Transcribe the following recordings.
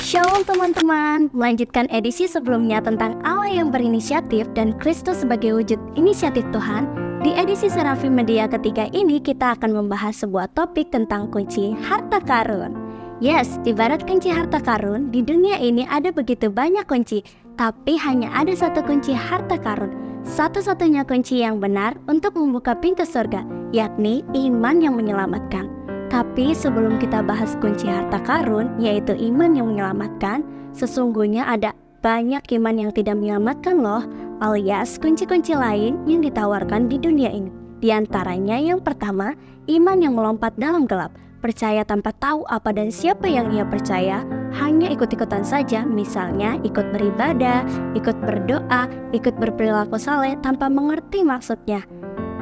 Shalom teman-teman, melanjutkan edisi sebelumnya tentang Allah yang berinisiatif dan Kristus sebagai wujud inisiatif Tuhan. Di edisi Serafim Media ketiga ini kita akan membahas sebuah topik tentang kunci harta karun. Yes, ibarat kunci harta karun, di dunia ini ada begitu banyak kunci, tapi hanya ada satu kunci harta karun. Satu-satunya kunci yang benar untuk membuka pintu surga, yakni iman yang menyelamatkan. Tapi sebelum kita bahas kunci harta karun, yaitu iman yang menyelamatkan, sesungguhnya ada banyak iman yang tidak menyelamatkan loh, alias kunci-kunci lain yang ditawarkan di dunia ini. Di antaranya yang pertama, iman yang melompat dalam gelap, percaya tanpa tahu apa dan siapa yang ia percaya, hanya ikut-ikutan saja, misalnya ikut beribadah, ikut berdoa, ikut berperilaku saleh tanpa mengerti maksudnya.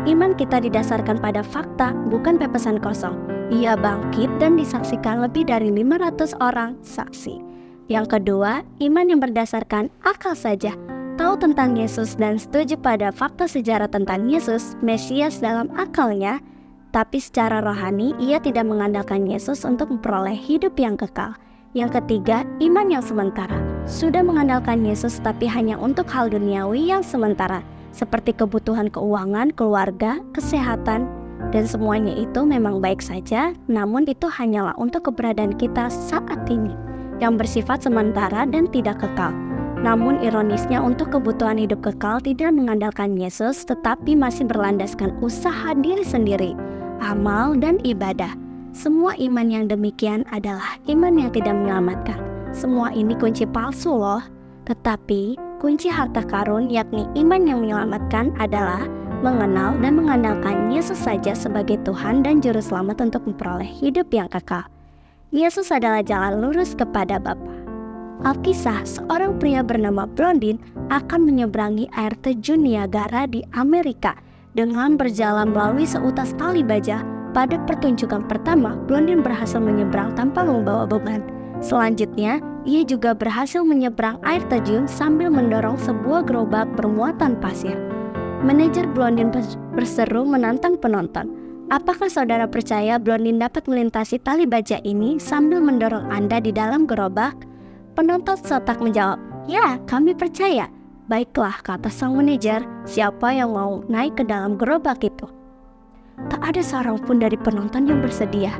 Iman kita didasarkan pada fakta, bukan pepesan kosong. Ia bangkit dan disaksikan lebih dari 500 orang saksi. Yang kedua, iman yang berdasarkan akal saja. Tahu tentang Yesus dan setuju pada fakta sejarah tentang Yesus, Mesias dalam akalnya, tapi secara rohani ia tidak mengandalkan Yesus untuk memperoleh hidup yang kekal. Yang ketiga, iman yang sementara. Sudah mengandalkan Yesus tapi hanya untuk hal duniawi yang sementara, seperti kebutuhan keuangan, keluarga, kesehatan, dan semuanya itu memang baik saja, namun itu hanyalah untuk keberadaan kita saat ini, yang bersifat sementara dan tidak kekal. Namun ironisnya untuk kebutuhan hidup kekal tidak mengandalkan Yesus, tetapi masih berlandaskan usaha diri sendiri, amal dan ibadah. Semua iman yang demikian adalah iman yang tidak menyelamatkan. Semua ini kunci palsu loh. Tetapi kunci harta karun yakni iman yang menyelamatkan adalah mengenal dan mengandalkan Yesus saja sebagai Tuhan dan Juru Selamat untuk memperoleh hidup yang kekal. Yesus adalah jalan lurus kepada Bapa. Alkisah, seorang pria bernama Blondin akan menyeberangi air terjun Niagara di Amerika dengan berjalan melalui seutas tali baja. Pada pertunjukan pertama, Blondin berhasil menyeberang tanpa membawa beban. Selanjutnya, ia juga berhasil menyeberang air terjun sambil mendorong sebuah gerobak bermuatan pasir. Manajer Blondin berseru menantang penonton. Apakah saudara percaya Blondin dapat melintasi tali baja ini sambil mendorong Anda di dalam gerobak? Penonton sontak menjawab, "Ya, kami percaya." "Baiklah," kata sang manajer, "siapa yang mau naik ke dalam gerobak itu?" Tak ada seorang pun dari penonton yang bersedia.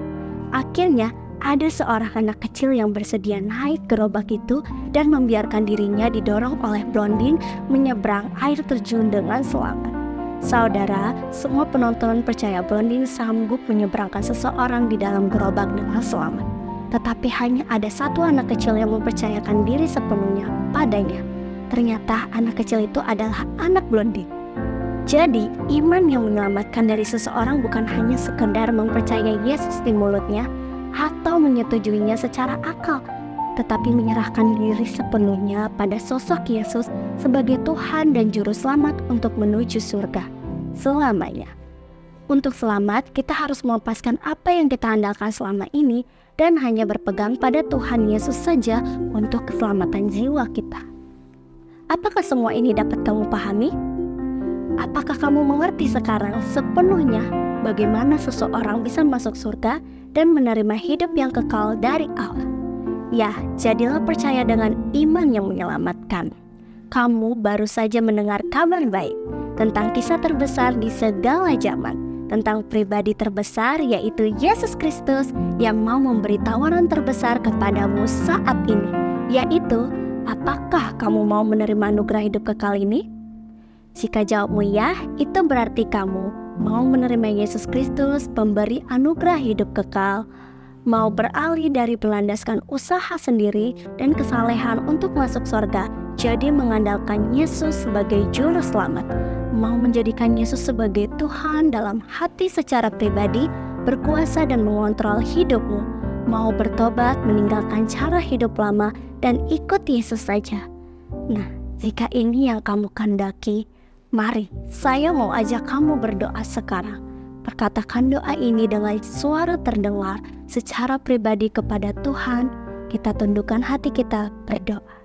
Akhirnya, ada seorang anak kecil yang bersedia naik gerobak itu dan membiarkan dirinya didorong oleh Blondin menyeberang air terjun dengan selamat. Saudara, semua penonton percaya Blondin sanggup menyeberangkan seseorang di dalam gerobak dengan selamat. Tetapi hanya ada satu anak kecil yang mempercayakan diri sepenuhnya padanya. Ternyata anak kecil itu adalah anak Blondin. Jadi, iman yang menyelamatkan dari seseorang bukan hanya sekedar mempercayai Yesus di mulutnya atau menyetujuinya secara akal, tetapi menyerahkan diri sepenuhnya pada sosok Yesus sebagai Tuhan dan Juru Selamat untuk menuju surga selamanya. Untuk selamat, kita harus melepaskan apa yang kita andalkan selama ini dan hanya berpegang pada Tuhan Yesus saja untuk keselamatan jiwa kita. Apakah semua ini dapat kamu pahami? Apakah kamu mengerti sekarang sepenuhnya bagaimana seseorang bisa masuk surga dan menerima hidup yang kekal dari Allah? Ya, jadilah percaya dengan iman yang menyelamatkan. Kamu baru saja mendengar kabar baik tentang kisah terbesar di segala zaman, tentang pribadi terbesar yaitu Yesus Kristus yang mau memberi tawaran terbesar kepadamu saat ini, yaitu apakah kamu mau menerima anugerah hidup kekal ini? Jika jawabmu ya, itu berarti kamu mau menerima Yesus Kristus, pemberi anugerah hidup kekal, mau beralih dari berlandaskan usaha sendiri dan kesalehan untuk masuk surga, jadi mengandalkan Yesus sebagai Juru Selamat, mau menjadikan Yesus sebagai Tuhan dalam hati secara pribadi, berkuasa dan mengontrol hidupmu, mau bertobat, meninggalkan cara hidup lama, dan ikut Yesus saja. Nah, jika ini yang kamu kehendaki, mari, saya mau ajak kamu berdoa sekarang. Perkatakan doa ini dengan suara terdengar secara pribadi kepada Tuhan. Kita tundukkan hati kita berdoa.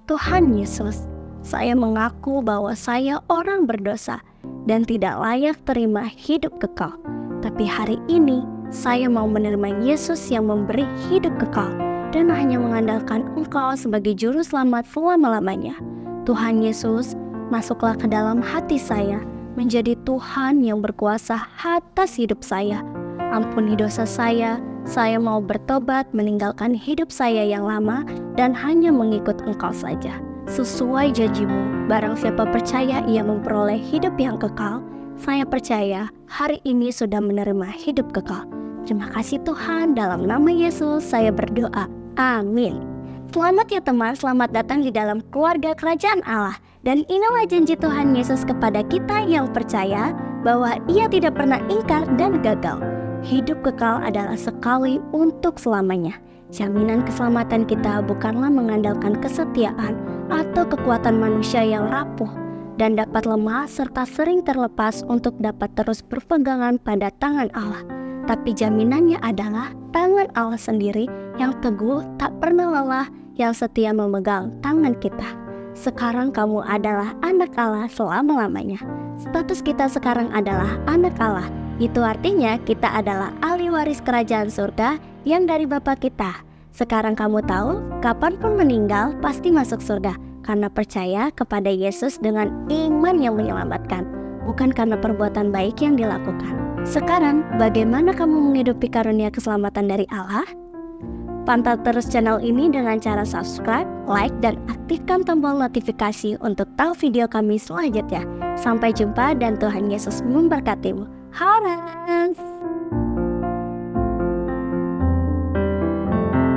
Tuhan Yesus, saya mengaku bahwa saya orang berdosa dan tidak layak terima hidup kekal. Tapi hari ini saya mau menerima Yesus yang memberi hidup kekal. dan hanya mengandalkan Engkau sebagai juru selamat selama-lamanya. Tuhan Yesus, masuklah ke dalam hati saya, menjadi Tuhan yang berkuasa atas hidup saya. Ampuni dosa saya mau bertobat meninggalkan hidup saya yang lama dan hanya mengikut Engkau saja. Sesuai janji-Mu, barang siapa percaya ia memperoleh hidup yang kekal, saya percaya hari ini sudah menerima hidup kekal. Terima kasih Tuhan, dalam nama Yesus saya berdoa. Amin. Selamat ya teman, selamat datang di dalam keluarga kerajaan Allah. Dan inilah janji Tuhan Yesus kepada kita yang percaya bahwa Ia tidak pernah ingkar dan gagal. Hidup kekal adalah sekali untuk selamanya. Jaminan keselamatan kita bukanlah mengandalkan kesetiaan atau kekuatan manusia yang rapuh dan dapat lemah serta sering terlepas untuk dapat terus berpegangan pada tangan Allah. Tapi jaminannya adalah tangan Allah sendiri yang teguh, tak pernah lelah, yang setia memegang tangan kita. Sekarang kamu adalah anak Allah selama-lamanya. Status kita sekarang adalah anak Allah. Itu artinya kita adalah ahli waris kerajaan surga yang dari Bapa kita. Sekarang kamu tahu, kapanpun meninggal pasti masuk surga karena percaya kepada Yesus dengan iman yang menyelamatkan, bukan karena perbuatan baik yang dilakukan. Sekarang, bagaimana kamu menghidupi karunia keselamatan dari Allah? Pantau terus channel ini dengan cara subscribe, like, dan aktifkan tombol notifikasi untuk tahu video kami selanjutnya. Sampai jumpa dan Tuhan Yesus memberkatimu. Horas!